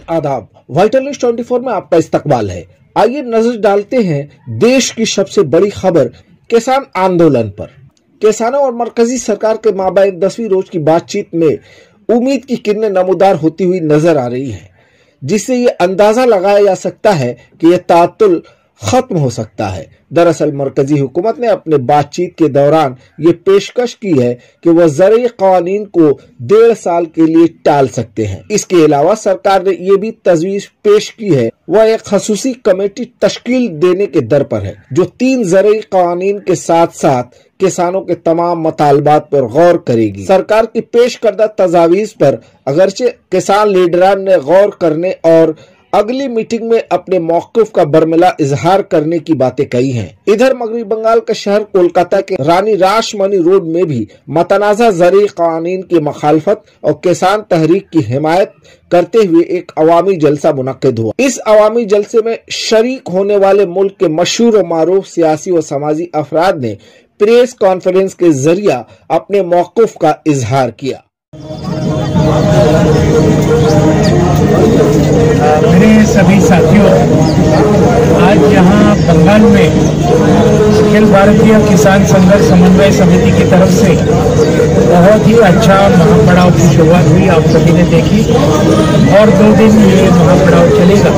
आदाब, vital news 24 में आपका इस्तकबाल है। आइए नजर डालते हैं देश की सबसे बड़ी खबर किसान आंदोलन पर। किसानों और मरकजी सरकार के माबैन 10वीं रोज की बातचीत में उम्मीद की किरणें नमूदार होती हुई नजर आ रही है, जिससे ये अंदाजा लगाया जा सकता है कि यह तातुल खत्म हो सकता है। दरअसल मरकजी हुकूमत ने अपने बातचीत के दौरान ये पेशकश की है कि वह ज़रूरी क़वानीन को 1.5 साल के लिए टाल सकते हैं। इसके अलावा सरकार ने ये भी तजवीज़ पेश की है वह एक खसूसी कमेटी तश्कील देने के दर पर है, जो 3 ज़रूरी क़वानीन के साथ साथ किसानों के तमाम मतालबात पर गौर करेगी। सरकार की पेश करदा तजावीज़ पर अगरचे किसान लीडरान ने गौर करने और अगली मीटिंग में अपने मौक़िफ़ का बरमिला इजहार करने की बातें कही हैं। इधर मगरबी बंगाल का शहर कोलकाता के रानी रासमणी रोड में भी मतनाज़ा ज़रूरी क़वानीन की मुखालफत और किसान तहरीक की हिमायत करते हुए एक अवामी जलसा मुनक्किद हुआ। इस अवामी जलसे में शरीक होने वाले मुल्क के मशहूर और मारूफ सियासी और समाजी अफराद ने प्रेस कॉन्फ्रेंस के जरिए अपने मौक़िफ़ का इजहार किया। मेरे सभी साथियों, आज यहाँ बंगाल में अखिल भारतीय किसान संघर्ष समन्वय समिति की तरफ से बहुत ही अच्छा महापड़ाव की शुरुआत हुई, आप सभी ने देखी, और 2 दिन ये महापड़ाव चलेगा।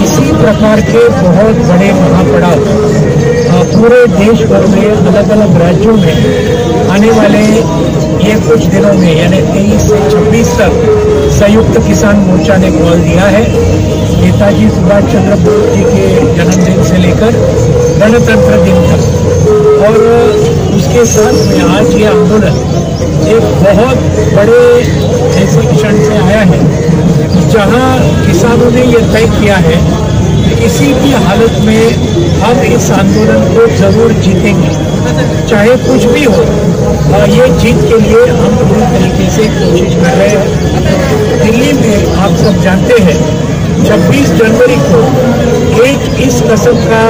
इसी प्रकार के बहुत बड़े महापड़ाव पूरे देश भर में अलग अलग राज्यों में आने वाले ये कुछ दिनों में यानी 23 से 26 तक संयुक्त किसान मोर्चा ने कॉल दिया है। नेताजी सुभाष चंद्र बोस जी के जन्मदिन से लेकर गणतंत्र दिन तक, और उसके साथ में आज ये आंदोलन एक बहुत बड़े ऐसे क्षण से आया है जहां किसानों ने ये तय किया है कि किसी भी हालत में हम इस आंदोलन को जरूर जीतेंगे, चाहे कुछ भी हो। ये जीत के लिए हम पूरी तरीके से कोशिश कर रहे हैं। दिल्ली में आप सब जानते हैं 26 जनवरी को एक इस किस्म का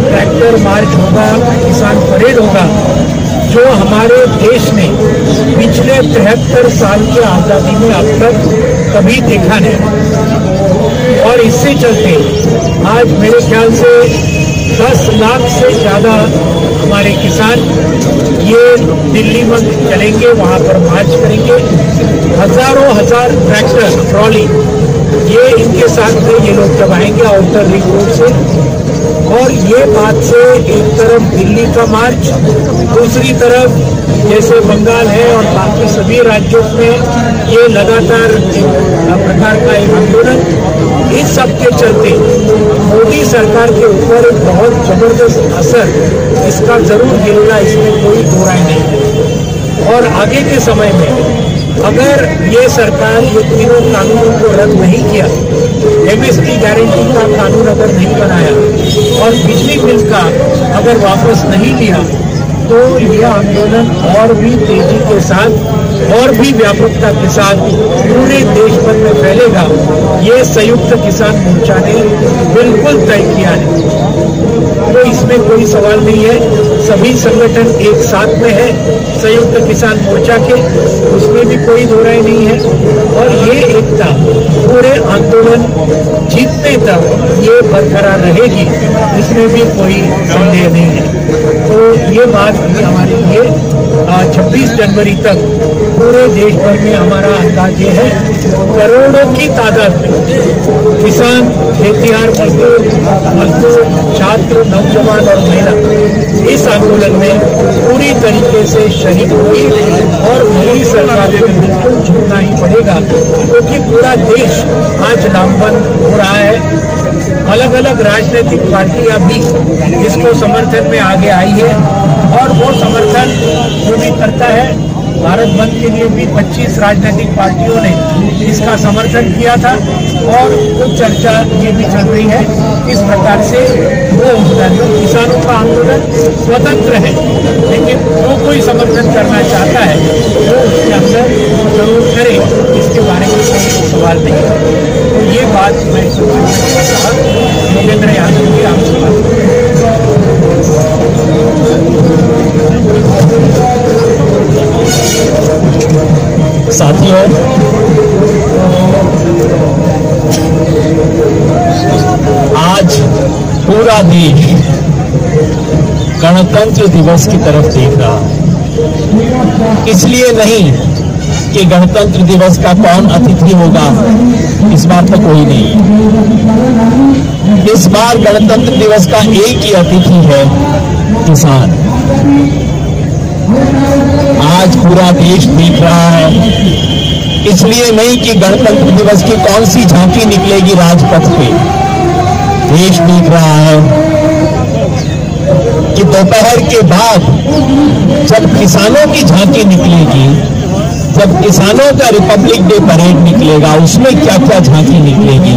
ट्रैक्टर मार्च होगा, किसान परेड होगा, जो हमारे देश ने पिछले 73 साल के आज़ादी में अब तक कभी देखा नहीं। और इससे चलते आज मेरे ख्याल से 10 लाख से ज़्यादा हमारे किसान ये दिल्ली में चलेंगे, वहाँ पर मार्च करेंगे। हजारों हजार ट्रैक्टर, ट्रॉली ये इनके साथ में ये लोग जब आएंगे आउटर रिंग रोड से, और ये बात से एक तरफ दिल्ली का मार्च, दूसरी तरफ जैसे बंगाल है और बाकी सभी राज्यों में ये लगातार एक प्रकार का एक आंदोलन, इस सब के चलते मोदी सरकार के ऊपर एक बहुत जबरदस्त असर इसका जरूर गिरेगा, इसमें कोई दो राय नहीं है। और आगे के समय में अगर ये सरकार ये तीनों कानूनों को रद्द नहीं किया, एमएसपी गारंटी का कानून अगर नहीं बनाया और बिजली बिल का अगर वापस नहीं लिया, तो यह आंदोलन और भी तेजी के साथ और भी व्यापकता के साथ पूरे देश भर में फैलेगा। ये संयुक्त किसान मोर्चा ने बिल्कुल तय किया है, तो इसमें कोई सवाल नहीं है। सभी संगठन एक साथ में है संयुक्त किसान मोर्चा के, उसमें भी कोई दो राय नहीं है। और ये एकता पूरे आंदोलन जीतने तक ये बरकरार रहेगी, इसमें भी कोई संदेह नहीं है। तो ये बात हमारे लिए 26 जनवरी तक पूरे देश भर में हमारा अंदाज ये है, करोड़ों की तादाद में किसान, खेतिहर, मजदूर, छात्र, नौजवान और महिला इस आंदोलन में पूरी तरीके से शरीक हुई। और मोदी सरकार को बिल्कुल झुकना ही पड़ेगा, क्योंकि पूरा देश आज लामबंद हो रहा है। अलग अलग राजनीतिक पार्टियां भी इसको समर्थन में आगे आई है, और वो समर्थन जो भी करता है, भारत बंद के लिए भी 25 राजनीतिक पार्टियों ने इसका समर्थन किया था, और कुछ चर्चा ये भी चल रही है इस प्रकार से वो किसानों का आंदोलन स्वतंत्र है, लेकिन जो कोई समर्थन करना चाहता है वो उसके अंदर जरूर करे, इसके बारे में कोई सवाल नहीं है। तो ये बात मैं योगेंद्र यादव की आपसे साथियों, पूरा देश गणतंत्र दिवस की तरफ देख रहा है। इसलिए नहीं कि गणतंत्र दिवस का कौन अतिथि होगा, इस बात पर कोई नहीं। इस बार गणतंत्र दिवस का एक ही अतिथि है, किसान। आज पूरा देश देख रहा है, इसलिए नहीं कि गणतंत्र दिवस की कौन सी झांकी निकलेगी राजपथ पे। देश देख रहा है कि दोपहर के बाद जब किसानों की झांकी निकलेगी, जब किसानों का रिपब्लिक डे परेड निकलेगा, उसमें क्या क्या झांकी निकलेगी,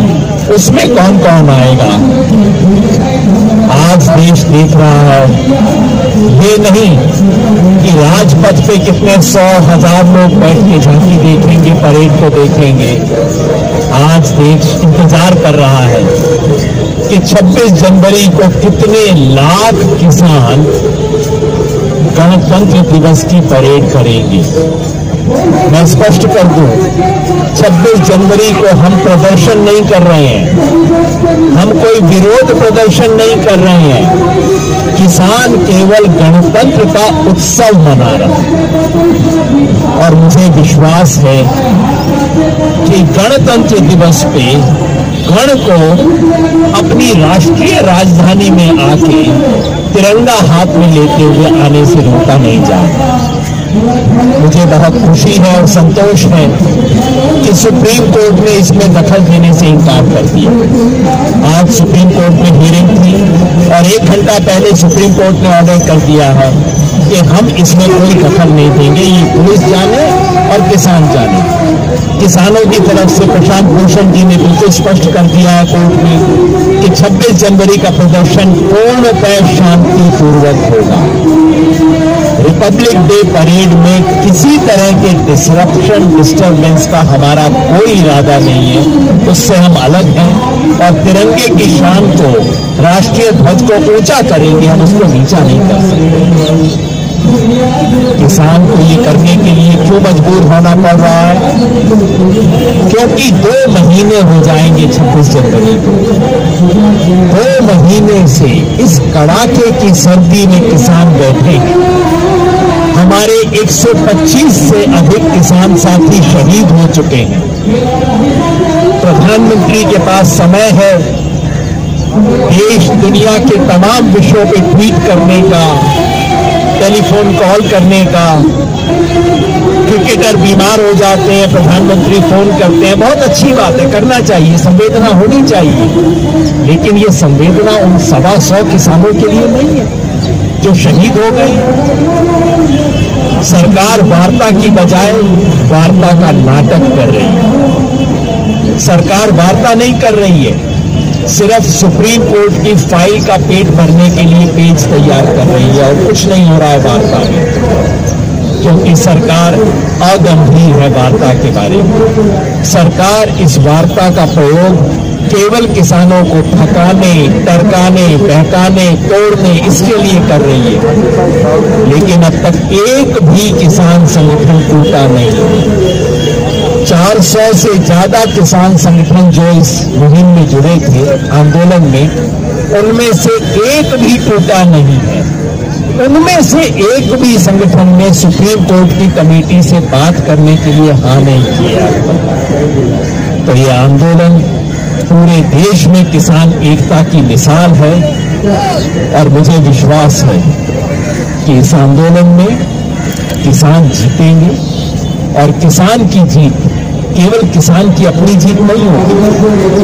उसमें कौन कौन आएगा। आज देश देख रहा है, ये नहीं कि राजपथ पे कितने 100,000 लोग बैठ के झांकी देखेंगे, परेड को देखेंगे। आज देश इंतजार कर रहा है कि 26 जनवरी को कितने लाख किसान गणतंत्र दिवस की परेड करेंगे। मैं स्पष्ट कर दूं, 26 जनवरी को हम प्रदर्शन नहीं कर रहे हैं, हम कोई विरोध प्रदर्शन नहीं कर रहे हैं। किसान केवल गणतंत्र का उत्सव मना रहा है। और मुझे विश्वास है कि गणतंत्र दिवस पे गण को अपनी राष्ट्रीय राजधानी में आके तिरंगा हाथ में लेते हुए आने से रोका नहीं जाएगा। मुझे बहुत खुशी है और संतोष है कि सुप्रीम कोर्ट ने इसमें दखल देने से इनकार कर दिया। आज सुप्रीम कोर्ट में हियरिंग थी और 1 घंटा पहले सुप्रीम कोर्ट ने ऑर्डर कर दिया है कि हम इसमें कोई दखल नहीं देंगे। ये पुलिस जाने और किसान जाने। किसानों की तरफ से प्रशांत भूषण जी ने बिल्कुल स्पष्ट कर दिया है कोर्ट में कि 26 जनवरी का प्रदर्शन पूर्णतः शांतिपूर्वक होगा। रिपब्लिक डे परेड में किसी तरह के डिस्टर्बेंस का हमारा कोई इरादा नहीं है, उससे हम अलग हैं और तिरंगे की शान को, राष्ट्रीय ध्वज को ऊंचा करेंगे, हम उसको नीचा नहीं कर सकते। किसान को ये करने के लिए क्यों मजबूर होना पड़ रहा है? क्योंकि 2 महीने हो जाएंगे 26 जनवरी को। 2 महीने से इस कड़ाके की सर्दी में किसान बैठे। हमारे 125 से अधिक किसान साथी शहीद हो चुके हैं। प्रधानमंत्री के पास समय है देश दुनिया के तमाम विषयों पे ट्वीट करने का, टेलीफोन कॉल करने का। क्रिकेटर बीमार हो जाते हैं, प्रधानमंत्री फोन करते हैं, बहुत अच्छी बात है, करना चाहिए, संवेदना होनी चाहिए। लेकिन ये संवेदना उन 125 किसानों के लिए नहीं है जो शहीद हो गए। सरकार वार्ता की बजाय वार्ता का नाटक कर रही है। सरकार वार्ता नहीं कर रही है, सिर्फ सुप्रीम कोर्ट की फाइल का पेट भरने के लिए पेज तैयार कर रही है और कुछ नहीं हो रहा है वार्ता में, क्योंकि सरकार अगंभीर है वार्ता के बारे में। सरकार इस वार्ता का प्रयोग केवल किसानों को थकाने, टरकाने, बहकाने, तोड़ने, इसके लिए कर रही है। लेकिन अब तक एक भी किसान संगठन टूटा नहीं। 400 से ज्यादा किसान संगठन जो इस मुहिम में जुड़े थे, आंदोलन में, उनमें से एक भी टूटा नहीं है। उनमें से एक भी संगठन ने सुप्रीम कोर्ट की कमेटी से बात करने के लिए हाँ नहीं किया। तो ये आंदोलन पूरे देश में किसान एकता की मिसाल है और मुझे विश्वास है कि इस आंदोलन में किसान जीतेंगे और किसान की जीत केवल किसान की अपनी जीत नहीं होगी,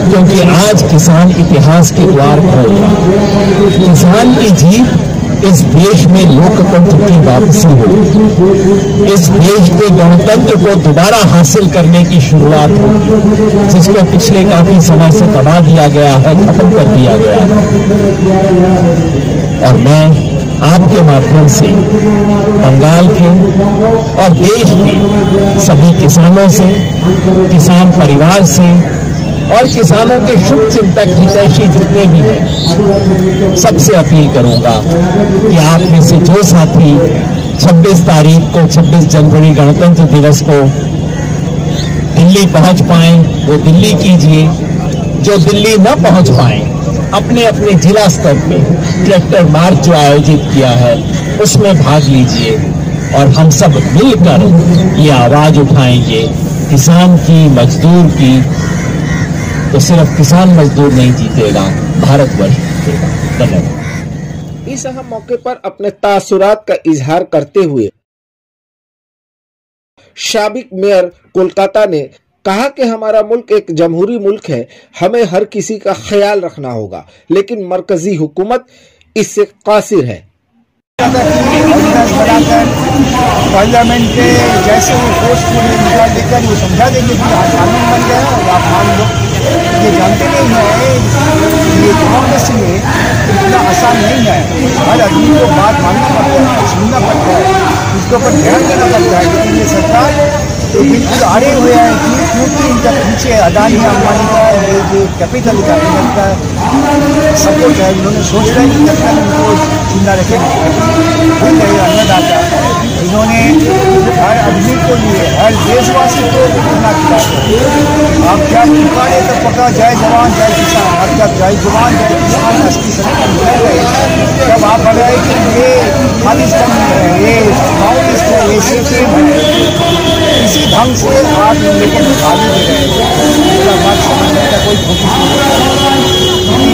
क्योंकि आज किसान इतिहास के द्वार खोल रहा है। किसान की जीत इस देश में लोकतंत्र की वापसी होगी, इस देश के गणतंत्र को दोबारा हासिल करने की शुरुआत होगी, जिसको पिछले काफी समय से दबा दिया गया है, खत्म कर दिया गया है। और मैं आपके माध्यम से बंगाल के और देश के सभी किसानों से, किसान परिवार से और किसानों के शुभ चिंतक हितैषी जितने भी हैं, सबसे अपील करूंगा कि आप में से जो साथी 26 तारीख को, 26 जनवरी गणतंत्र दिवस को दिल्ली पहुंच पाए वो दिल्ली कीजिए। जो दिल्ली न पहुंच पाए अपने अपने जिला स्तर पे ट्रैक्टर मार्च जो आयोजित किया है उसमें भाग लीजिए और हम सब मिलकर ये आवाज उठाएंगे किसान की, मजदूर की। तो सिर्फ किसान मजदूर नहीं जीतेगा, भारतवर्ष जीतेगा। धन्यवाद। इस अहम मौके पर अपने तासुरात का इजहार करते हुए साबिक मेयर कोलकाता ने कहा कि हमारा मुल्क एक जमहूरी मुल्क है, हमें हर किसी का ख्याल रखना होगा, लेकिन मरकजी हुकूमत इससे कासिर है। पार्लियामेंट के जैसे वो पोस्ट निकाल देकर वो समझा देंगे कि आज कानून बन गया और आप मान लो। ये जानते नहीं है ये डेमोक्रेसी में इतना आसान नहीं है। हर आदमी को बात मानना पड़ता है, सुनना पड़ता है, उसके ऊपर ध्यान देना पड़ता है। लेकिन ये सरकार तो बिल्कुल अड़े हुए हैं कि क्योंकि इनका पीछे अदानी अंबानी का ये जो कैपिटल का इनका सपोर्ट है, उन्होंने सोच रहे हैं कि जब तक उनको जिंदा रखेंगे वही रहेगा अन्नदाता। इन्होंने हर आदमी को लिए, हर देशवासी को कितना खिलाया। आप क्या पुकारे तो पका जय जवान जय किसान, और जब जय जवान जय किसान असली समय निकल गए तब आप बताए कि ये खालिस्तान है, ये माओइस्ट है, ये सिर्फ इसी ढंग से आप लेकिन खाली दे रहे हैं। बात समझने का कोई कोशिश नहीं।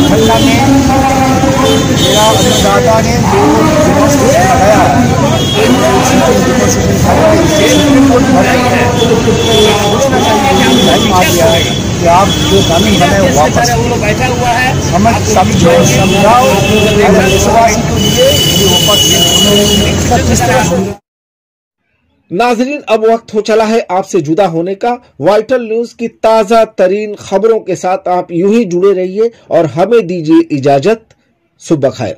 ठंडा में मेरा अन्नदाता ने जो डेमोस्ट्रेशन लगाया सोचना चाहिए कि आप जो कानून बनाए वो वापस समझाओ देशवासी को लिए वापस किस तरह। नाजरीन, अब वक्त हो चला है आपसे जुदा होने का। वाइटल न्यूज की ताजा तरीन खबरों के साथ आप यूं ही जुड़े रहिए और हमें दीजिए इजाजत। सुबह खैर।